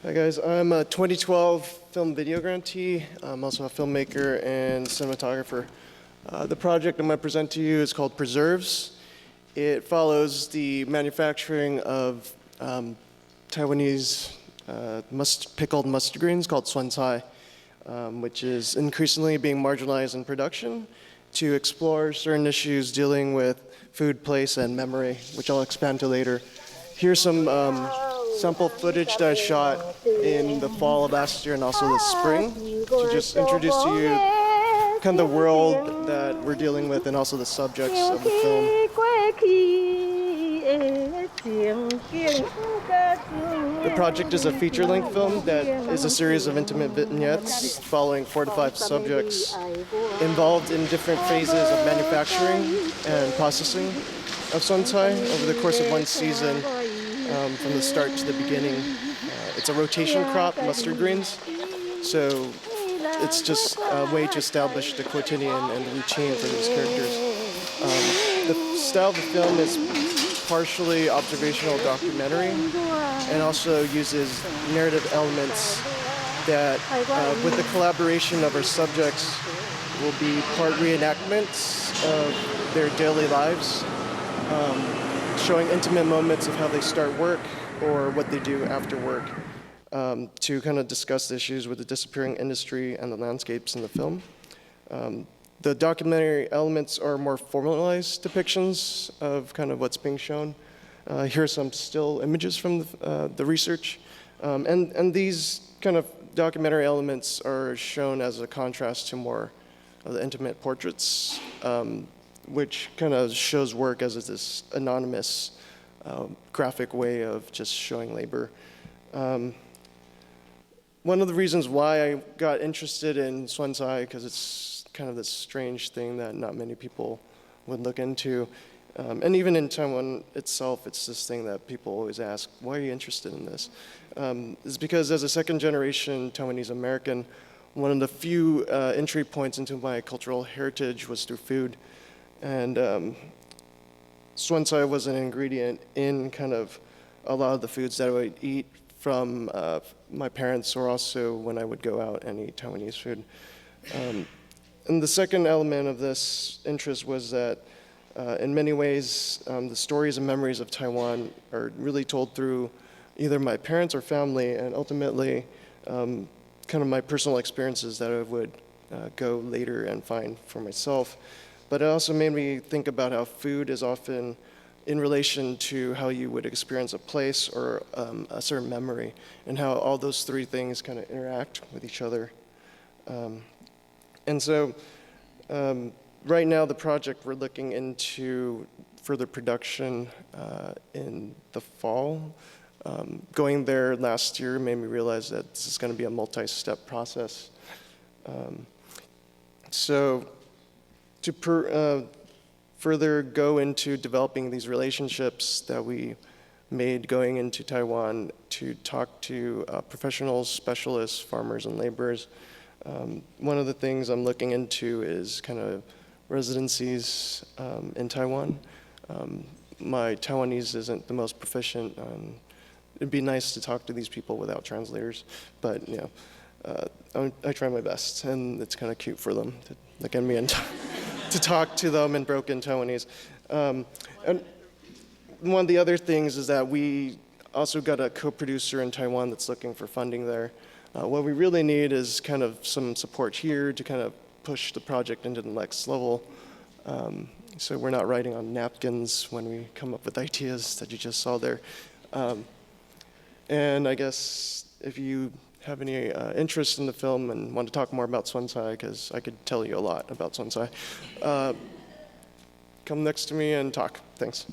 Hi guys, I'm a 2012 film video grantee. I'm also a filmmaker and cinematographer. The project I'm going to present to you is called Preserves. It follows the manufacturing of Taiwanese pickled mustard greens called suancai, which is increasingly being marginalized in production to explore certain issues dealing with food, place, and memory, which I'll expand to later. Here's some sample footage that I shot in the fall of last year and also this spring to just introduce to you kind of the world that we're dealing with and also the subjects of the film. The project is a feature-length film that is a series of intimate vignettes following 4 to 5 subjects involved in different phases of manufacturing and processing of suancai over the course of one season. From the start to the beginning. It's a rotation crop, mustard greens, so it's just a way to establish the quotidian and the routine for these characters. The style of the film is partially observational documentary and also uses narrative elements that, with the collaboration of our subjects, will be part reenactments of their daily lives. Showing intimate moments of how they start work or what they do after work to kind of discuss the issues with the disappearing industry and the landscapes in the film. The documentary elements are more formalized depictions of kind of what's being shown. Here are some still images from the research. And these kind of documentary elements are shown as a contrast to more of the intimate portraits, which kind of shows work as this anonymous, graphic way of just showing labor. One of the reasons why I got interested in suancai, because it's kind of this strange thing that not many people would look into, and even in Taiwan itself, it's this thing that people always ask, why are you interested in this? Is because as a second-generation Taiwanese American, one of the few entry points into my cultural heritage was through food. And suancai was an ingredient in kind of a lot of the foods that I would eat from my parents, or also when I would go out and eat Taiwanese food. And the second element of this interest was that in many ways, the stories and memories of Taiwan are really told through either my parents or family, and ultimately kind of my personal experiences that I would go later and find for myself. But it also made me think about how food is often in relation to how you would experience a place or a certain memory, and how all those three things kind of interact with each other. And so right now, the project, we're looking into further production in the fall. Going there last year made me realize that this is going to be a multi-step process. So to further go into developing these relationships that we made going into Taiwan, to talk to professionals, specialists, farmers, and laborers. One of the things I'm looking into is kind of residencies in Taiwan. My Taiwanese isn't the most proficient. It'd be nice to talk to these people without translators, but you know, I try my best, and it's kind of cute for them to look at me and to talk to them in broken Taiwanese. And one of the other things is that we also got a co-producer in Taiwan that's looking for funding there. What we really need is kind of some support here to kind of push the project into the next level. So we're not writing on napkins when we come up with ideas that you just saw there. And I guess if you have any interest in the film and want to talk more about suancai, because I could tell you a lot about suancai, come next to me and talk. Thanks.